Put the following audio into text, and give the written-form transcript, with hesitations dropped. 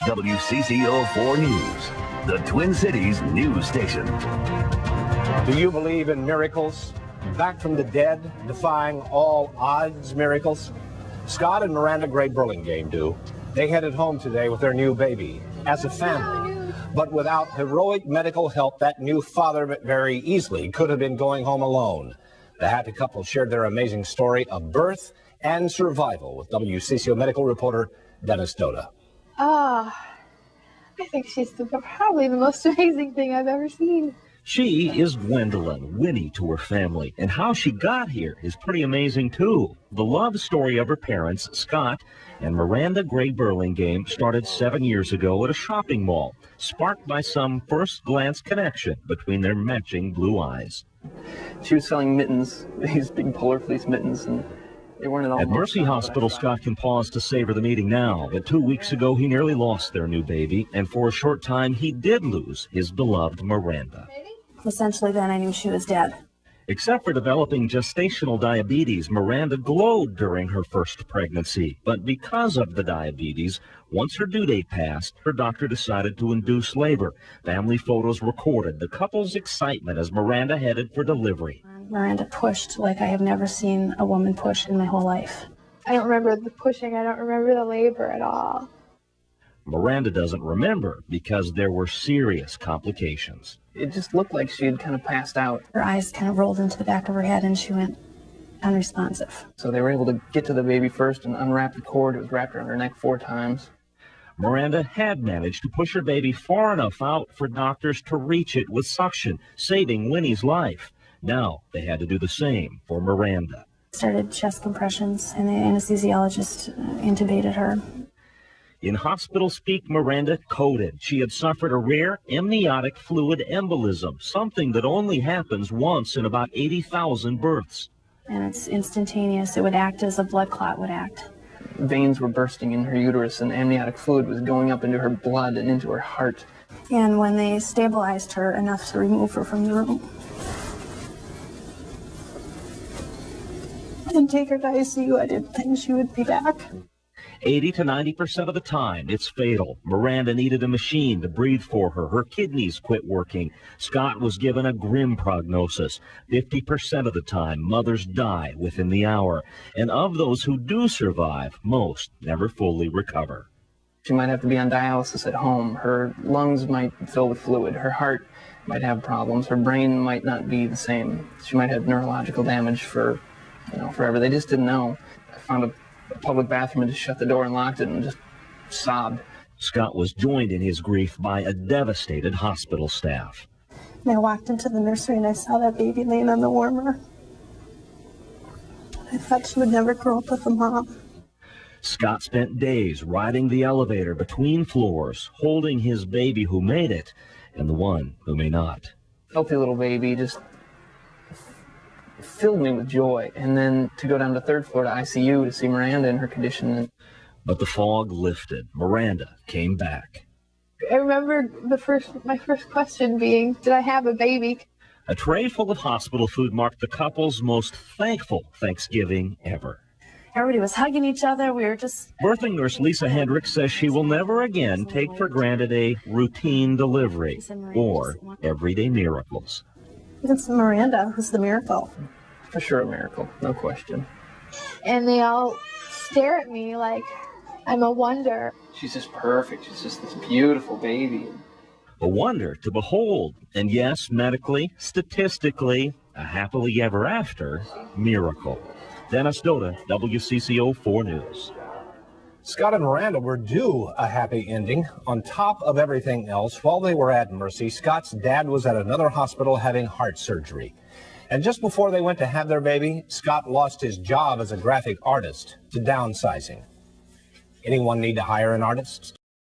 WCCO 4 News, the Twin Cities news station. Do you believe in miracles? Back from the dead, defying all odds miracles? Scott and Miranda Gray Burlingame do. They headed home today with their new baby as a family. But without heroic medical help, that new father very easily could have been going home alone. The happy couple shared their amazing story of birth and survival with WCCO medical reporter Dennis Doda. I think she's probably the most amazing thing I've ever seen. She is Gwendolyn, Winnie to her family, and how she got here is pretty amazing too. The love story of her parents, Scott and Miranda Gray Burlingame, started 7 years ago at a shopping mall, sparked by some first-glance connection between their matching blue eyes. She was selling mittens, these big polar fleece mittens, and they weren't at all. At Mercy Hospital, Scott can pause to savor the meeting now, but 2 weeks ago he nearly lost their new baby, and for a short time he did lose his beloved Miranda. Essentially, then I knew she was dead. Except for developing gestational diabetes, Miranda glowed during her first pregnancy. But because of the diabetes, once her due date passed, her doctor decided to induce labor. Family photos recorded the couple's excitement as Miranda headed for delivery. Miranda pushed like I have never seen a woman push in my whole life. I don't remember the pushing. I don't remember the labor at all. Miranda doesn't remember because there were serious complications. It just looked like she had kind of passed out. Her eyes kind of rolled into the back of her head and she went unresponsive. So they were able to get to the baby first and unwrap the cord. It was wrapped around her neck 4 times. Miranda had managed to push her baby far enough out for doctors to reach it with suction, saving Winnie's life. Now they had to do the same for Miranda. Started chest compressions and the anesthesiologist intubated her. In hospital speak, Miranda coded. She had suffered a rare amniotic fluid embolism, something that only happens once in about 80,000 births. And it's instantaneous. It would act as a blood clot would act. Veins were bursting in her uterus and amniotic fluid was going up into her blood and into her heart. And when they stabilized her enough to remove her from the room and take her to ICU, I didn't think she would be back. 80 to 90% of the time, it's fatal. Miranda needed a machine to breathe for her. Her kidneys quit working. Scott was given a grim prognosis. 50% of the time, mothers die within the hour. And of those who do survive, most never fully recover. She might have to be on dialysis at home. Her lungs might fill with fluid. Her heart might have problems. Her brain might not be the same. She might have neurological damage for, forever. They just didn't know. I found a public bathroom and just shut the door and locked it and just sobbed. Scott was joined in his grief by a devastated hospital staff. And I walked into the nursery and I saw that baby laying on the warmer. I thought she would never grow up with a mom. Scott spent days riding the elevator between floors, holding his baby who made it and the one who may not. Healthy little baby just filled me with joy. And then to go down to 3rd floor to ICU to see Miranda in her condition. But the fog lifted. Miranda came back. I remember my first question being, did I have a baby? A tray full of hospital food marked the couple's most thankful Thanksgiving ever. Everybody was hugging each other. We were just... Birthing nurse Lisa Hendricks says she will never again take for granted a routine delivery or everyday miracles. It's Miranda who's the miracle. For sure a miracle, no question. And they all stare at me like I'm a wonder. She's just perfect. She's just this beautiful baby. A wonder to behold. And yes, medically, statistically, a happily ever after miracle. Dennis Doda, WCCO 4 News. Scott and Miranda were due a happy ending. On top of everything else, while they were at Mercy, Scott's dad was at another hospital having heart surgery. And just before they went to have their baby, Scott lost his job as a graphic artist to downsizing. Anyone need to hire an artist?